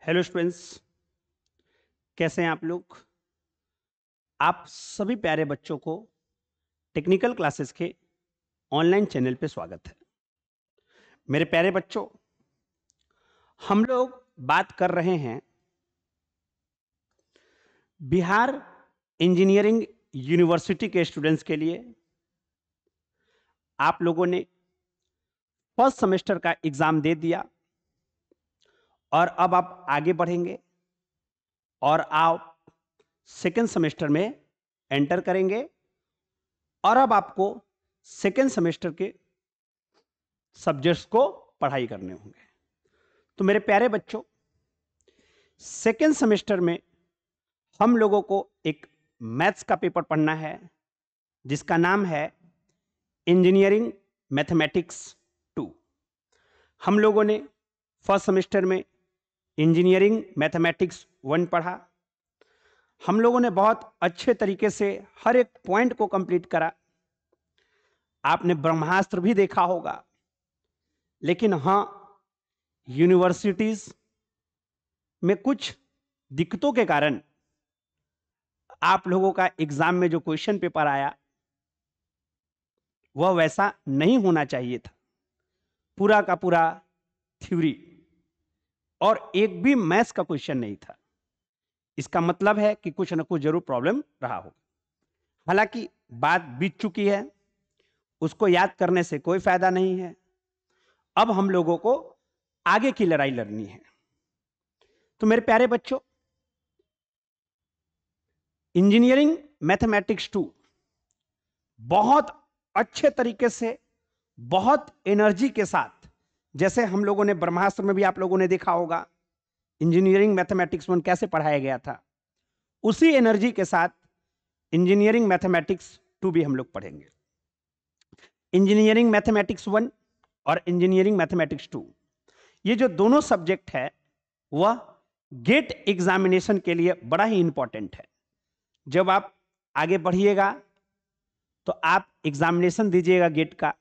Hello students, कैसे हैं आप लोग। आप सभी प्यारे बच्चों को टेक्निकल क्लासेस के ऑनलाइन चैनल पे स्वागत है। मेरे प्यारे बच्चों, हम लोग बात कर रहे हैं बिहार इंजीनियरिंग यूनिवर्सिटी के स्टूडेंट्स के लिए। आप लोगों ने फर्स्ट सेमेस्टर का एग्जाम दे दिया और अब आप आगे बढ़ेंगे और आप सेकेंड सेमेस्टर में एंटर करेंगे और अब आपको सेकेंड सेमेस्टर के सब्जेक्ट्स को पढ़ाई करने होंगे। तो मेरे प्यारे बच्चों, सेकेंड सेमेस्टर में हम लोगों को एक मैथ्स का पेपर पढ़ना है जिसका नाम है इंजीनियरिंग मैथमेटिक्स 2। हम लोगों ने फर्स्ट सेमेस्टर में इंजीनियरिंग मैथमेटिक्स 1 पढ़ा। हम लोगों ने बहुत अच्छे तरीके से हर एक पॉइंट को कंप्लीट करा। आपने ब्रह्मास्त्र भी देखा होगा, लेकिन हाँ, यूनिवर्सिटीज में कुछ दिक्कतों के कारण आप लोगों का एग्जाम में जो क्वेश्चन पेपर आया वह वैसा नहीं होना चाहिए था। पूरा का पूरा थ्योरी और एक भी मैथ्स का क्वेश्चन नहीं था। इसका मतलब है कि कुछ ना कुछ जरूर प्रॉब्लम रहा होगा। हालांकि बात बीत चुकी है, उसको याद करने से कोई फायदा नहीं है। अब हम लोगों को आगे की लड़ाई लड़नी है। तो मेरे प्यारे बच्चों, इंजीनियरिंग मैथमेटिक्स 2 बहुत अच्छे तरीके से, बहुत एनर्जी के साथ, जैसे हम लोगों ने ब्रह्मास्त्र में भी आप लोगों ने देखा होगा इंजीनियरिंग मैथमेटिक्स 1 कैसे पढ़ाया गया था, उसी एनर्जी के साथ इंजीनियरिंग मैथमेटिक्स 2 भी हम लोग पढ़ेंगे। इंजीनियरिंग मैथमेटिक्स 1 और इंजीनियरिंग मैथमेटिक्स 2, ये जो दोनों सब्जेक्ट है वह गेट एग्जामिनेशन के लिए बड़ा ही इंपॉर्टेंट है। जब आप आगे बढ़िएगा तो आप एग्जामिनेशन दीजिएगा गेट का,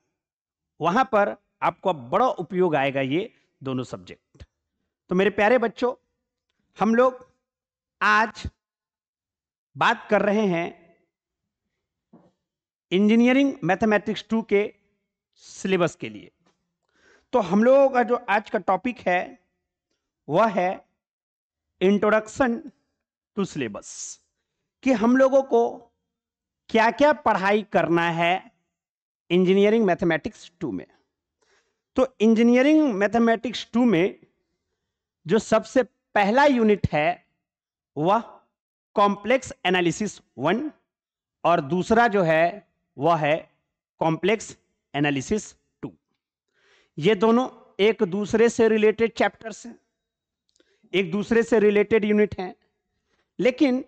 वहां पर आपको बड़ा उपयोग आएगा ये दोनों सब्जेक्ट। तो मेरे प्यारे बच्चों, हम लोग आज बात कर रहे हैं इंजीनियरिंग मैथमेटिक्स 2 के सिलेबस के लिए। तो हम लोगों का जो आज का टॉपिक है वह है इंट्रोडक्शन टू सिलेबस, कि हम लोगों को क्या क्या पढ़ाई करना है इंजीनियरिंग मैथमेटिक्स 2 में। तो इंजीनियरिंग मैथमेटिक्स 2 में जो सबसे पहला यूनिट है वह कॉम्प्लेक्स एनालिसिस 1 और दूसरा जो है वह है कॉम्प्लेक्स एनालिसिस 2। ये दोनों एक दूसरे से रिलेटेड चैप्टर्स हैं, एक दूसरे से रिलेटेड यूनिट हैं, लेकिन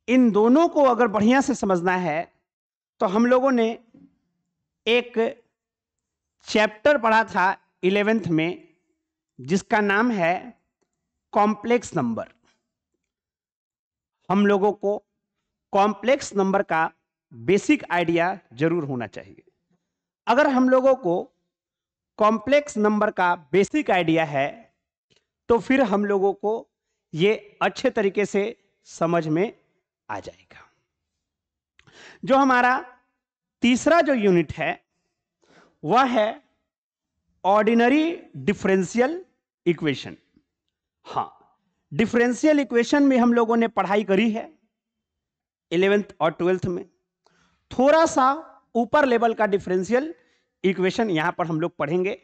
इन दोनों को अगर बढ़िया से समझना है तो हम लोगों ने एक चैप्टर पढ़ा था 11th में जिसका नाम है कॉम्प्लेक्स नंबर। हम लोगों को कॉम्प्लेक्स नंबर का बेसिक आइडिया जरूर होना चाहिए। अगर हम लोगों को कॉम्प्लेक्स नंबर का बेसिक आइडिया है तो फिर हम लोगों को ये अच्छे तरीके से समझ में आ जाएगा। जो हमारा तीसरा जो यूनिट है वह है ऑर्डिनरी डिफरेंशियल इक्वेशन। हाँ, डिफरेंशियल इक्वेशन में हम लोगों ने पढ़ाई करी है 11th और 12th में। थोड़ा सा ऊपर लेवल का डिफरेंशियल इक्वेशन यहां पर हम लोग पढ़ेंगे,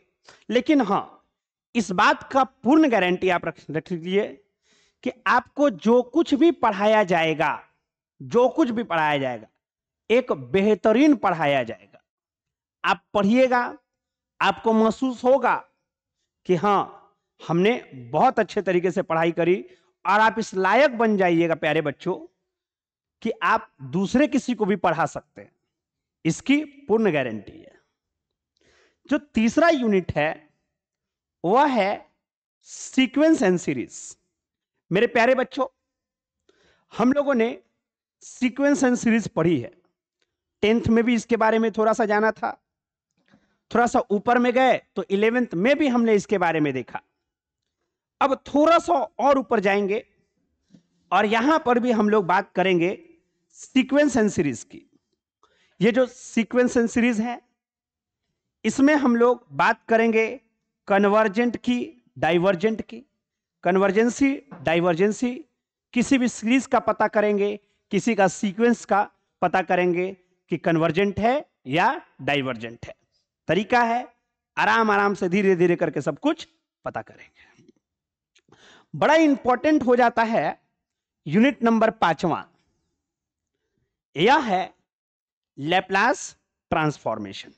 लेकिन हाँ, इस बात का पूर्ण गारंटी आप रख लीजिए कि आपको जो कुछ भी पढ़ाया जाएगा, जो कुछ भी पढ़ाया जाएगा एक बेहतरीन पढ़ाया जाएगा। आप पढ़िएगा, आपको महसूस होगा कि हाँ, हमने बहुत अच्छे तरीके से पढ़ाई करी और आप इस लायक बन जाइएगा प्यारे बच्चों कि आप दूसरे किसी को भी पढ़ा सकते हैं। इसकी पूर्ण गारंटी है। जो तीसरा यूनिट है वह है सीक्वेंस एंड सीरीज। मेरे प्यारे बच्चों, हम लोगों ने सीक्वेंस एंड सीरीज पढ़ी है। 10th में भी इसके बारे में थोड़ा सा जाना था, थोड़ा सा ऊपर में गए तो 11th में भी हमने इसके बारे में देखा। अब थोड़ा सा और ऊपर जाएंगे और यहां पर भी हम लोग बात करेंगे सीक्वेंस एंड सीरीज की। ये जो सीक्वेंस एंड सीरीज है, इसमें हम लोग बात करेंगे कन्वर्जेंट की, डाइवर्जेंट की। कन्वर्जेंसी, डाइवर्जेंसी, किसी भी सीरीज का पता करेंगे, किसी का सीक्वेंस का पता करेंगे कि कन्वर्जेंट है या डाइवर्जेंट है। तरीका है, आराम आराम से धीरे धीरे करके सब कुछ पता करेंगे। बड़ा इंपॉर्टेंट हो जाता है यूनिट नंबर 5वां, यह है लैप्लास ट्रांसफॉर्मेशन।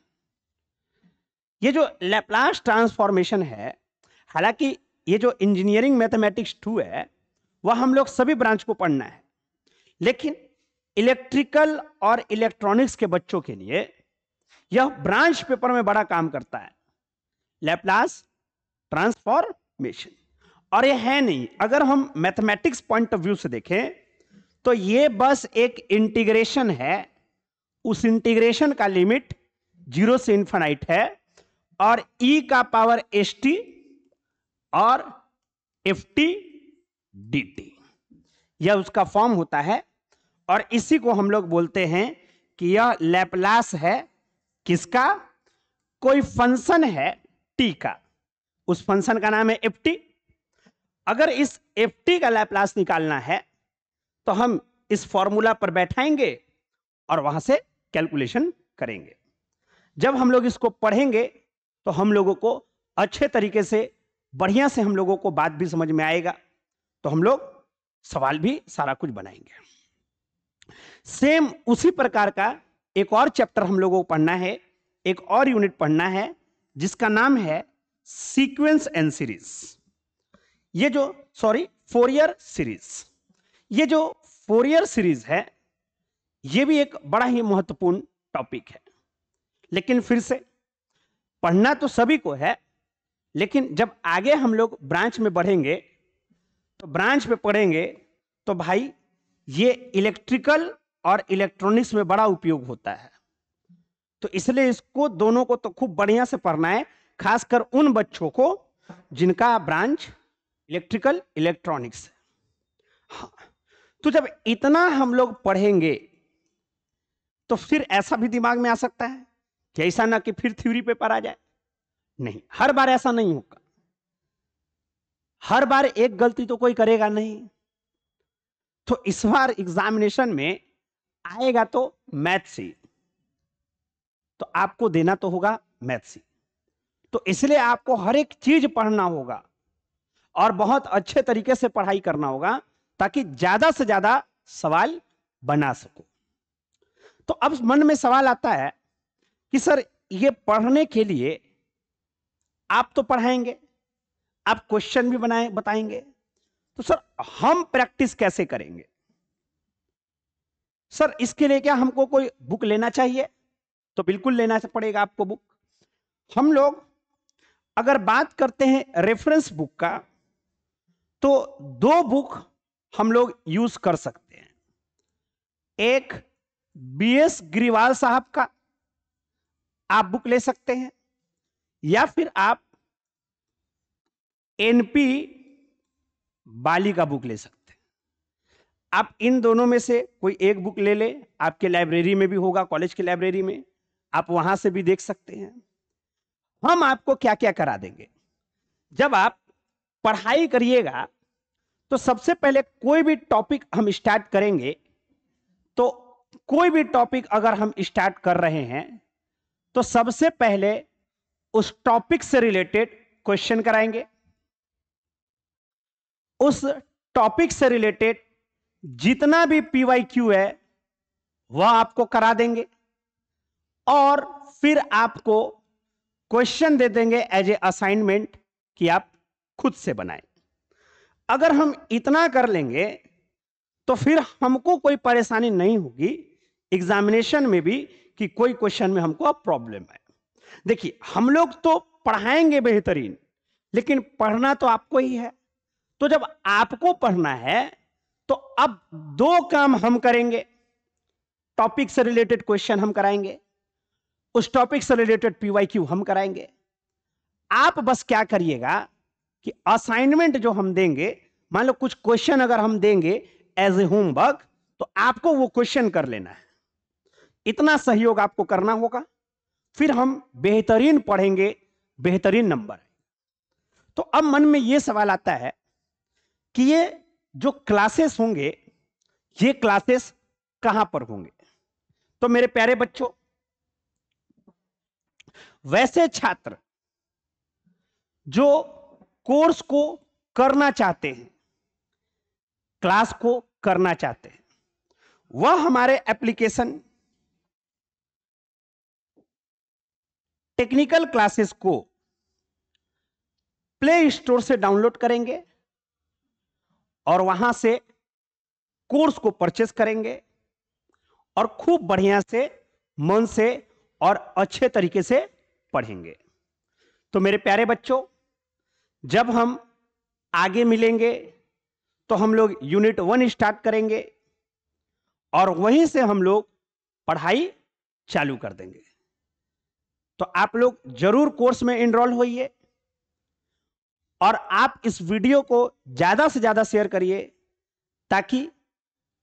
ये जो लैप्लास ट्रांसफॉर्मेशन है, हालांकि ये जो इंजीनियरिंग मैथमेटिक्स 2 है वह हम लोग सभी ब्रांच को पढ़ना है, लेकिन इलेक्ट्रिकल और इलेक्ट्रॉनिक्स के बच्चों के लिए यह ब्रांच पेपर में बड़ा काम करता है, लैप्लास ट्रांसफॉर्मेशन। और ये है नहीं, अगर हम मैथमेटिक्स पॉइंट ऑफ व्यू से देखें तो ये बस एक इंटीग्रेशन है। उस इंटीग्रेशन का लिमिट 0 से इन्फिनाइट है और e का पावर st और ft dt, यह उसका फॉर्म होता है। और इसी को हम लोग बोलते हैं कि यह लैप्लास है किसका? कोई फंक्शन है t का, उस फंक्शन का नाम है ft। अगर इस ft का लैप्लास निकालना है तो हम इस फॉर्मूला पर बैठाएंगे और वहां से कैलकुलेशन करेंगे। जब हम लोग इसको पढ़ेंगे तो हम लोगों को अच्छे तरीके से, बढ़िया से हम लोगों को बात भी समझ में आएगा, तो हम लोग सवाल भी सारा कुछ बनाएंगे। सेम उसी प्रकार का एक और चैप्टर हम लोगों को पढ़ना है, एक और यूनिट पढ़ना है जिसका नाम है सीक्वेंस एंड सीरीज। ये जो फोरियर सीरीज, ये जो फोरियर सीरीज है ये भी एक बड़ा ही महत्वपूर्ण टॉपिक है। लेकिन फिर से पढ़ना तो सभी को है, लेकिन जब आगे हम लोग ब्रांच में बढ़ेंगे तो ब्रांच में पढ़ेंगे तो भाई ये इलेक्ट्रिकल और इलेक्ट्रॉनिक्स में बड़ा उपयोग होता है। तो इसलिए इसको दोनों को तो खूब बढ़िया से पढ़ना है, खासकर उन बच्चों को जिनका ब्रांच इलेक्ट्रिकल इलेक्ट्रॉनिक्स है। हाँ, तो जब इतना हम लोग पढ़ेंगे तो फिर ऐसा भी दिमाग में आ सकता है कि ऐसा ना कि फिर थ्योरी पेपर आ जाए। नहीं, हर बार ऐसा नहीं होगा, हर बार एक गलती तो कोई करेगा नहीं। तो इस बार एग्जामिनेशन में आएगा तो मैथ से, तो आपको देना तो होगा मैथ से। तो इसलिए आपको हर एक चीज पढ़ना होगा और बहुत अच्छे तरीके से पढ़ाई करना होगा ताकि ज्यादा से ज्यादा सवाल बना सको। तो अब मन में सवाल आता है कि सर ये पढ़ने के लिए आप तो पढ़ाएंगे, आप क्वेश्चन भी बताएंगे, तो सर हम प्रैक्टिस कैसे करेंगे? सर इसके लिए क्या हमको कोई बुक लेना चाहिए? तो बिल्कुल लेना पड़ेगा आपको बुक। हम लोग अगर बात करते हैं रेफरेंस बुक का, तो 2 बुक हम लोग यूज कर सकते हैं। एक BS ग्रीवाल साहब का आप बुक ले सकते हैं, या फिर आप NP बाली का बुक ले सकते हैं। आप इन दोनों में से कोई एक बुक ले ले, आपके लाइब्रेरी में भी होगा, कॉलेज की लाइब्रेरी में, आप वहां से भी देख सकते हैं। हम आपको क्या क्या करा देंगे, जब आप पढ़ाई करिएगा तो सबसे पहले कोई भी टॉपिक हम स्टार्ट करेंगे, तो कोई भी टॉपिक अगर हम स्टार्ट कर रहे हैं तो सबसे पहले उस टॉपिक से रिलेटेड क्वेश्चन कराएंगे, उस टॉपिक से रिलेटेड जितना भी PYQ है वह आपको करा देंगे, और फिर आपको क्वेश्चन दे देंगे एज ए असाइनमेंट कि आप खुद से बनाएं। अगर हम इतना कर लेंगे तो फिर हमको कोई परेशानी नहीं होगी एग्जामिनेशन में भी कि कोई क्वेश्चन में हमको अब प्रॉब्लम है। देखिए, हम लोग तो पढ़ाएंगे बेहतरीन, लेकिन पढ़ना तो आपको ही है। तो जब आपको पढ़ना है तो अब 2 काम हम करेंगे। टॉपिक से रिलेटेड क्वेश्चन हम कराएंगे, उस टॉपिक से रिलेटेड PYQ हम कराएंगे। आप बस क्या करिएगा कि असाइनमेंट जो हम देंगे, मान लो कुछ क्वेश्चन अगर हम देंगे एज ए होमवर्क, तो आपको वो क्वेश्चन कर लेना है। इतना सहयोग आपको करना होगा, फिर हम बेहतरीन पढ़ेंगे, बेहतरीन नंबर। तो अब मन में ये सवाल आता है कि ये जो क्लासेस होंगे, ये क्लासेस कहां पर होंगे? तो मेरे प्यारे बच्चों, वैसे छात्र जो कोर्स को करना चाहते हैं, क्लास को करना चाहते हैं, वह हमारे एप्लीकेशन टेक्निकल क्लासेस को प्ले स्टोर से डाउनलोड करेंगे और वहां से कोर्स को परचेस करेंगे और खूब बढ़िया से, मन से और अच्छे तरीके से पढ़ेंगे। तो मेरे प्यारे बच्चों, जब हम आगे मिलेंगे तो हम लोग यूनिट 1 स्टार्ट करेंगे और वहीं से हम लोग पढ़ाई चालू कर देंगे। तो आप लोग जरूर कोर्स में एनरोल होइए और आप इस वीडियो को ज्यादा से ज्यादा शेयर करिए ताकि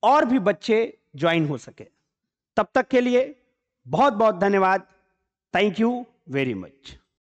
और भी बच्चे ज्वाइन हो सके। तब तक के लिए बहुत बहुत धन्यवाद। Thank you very much.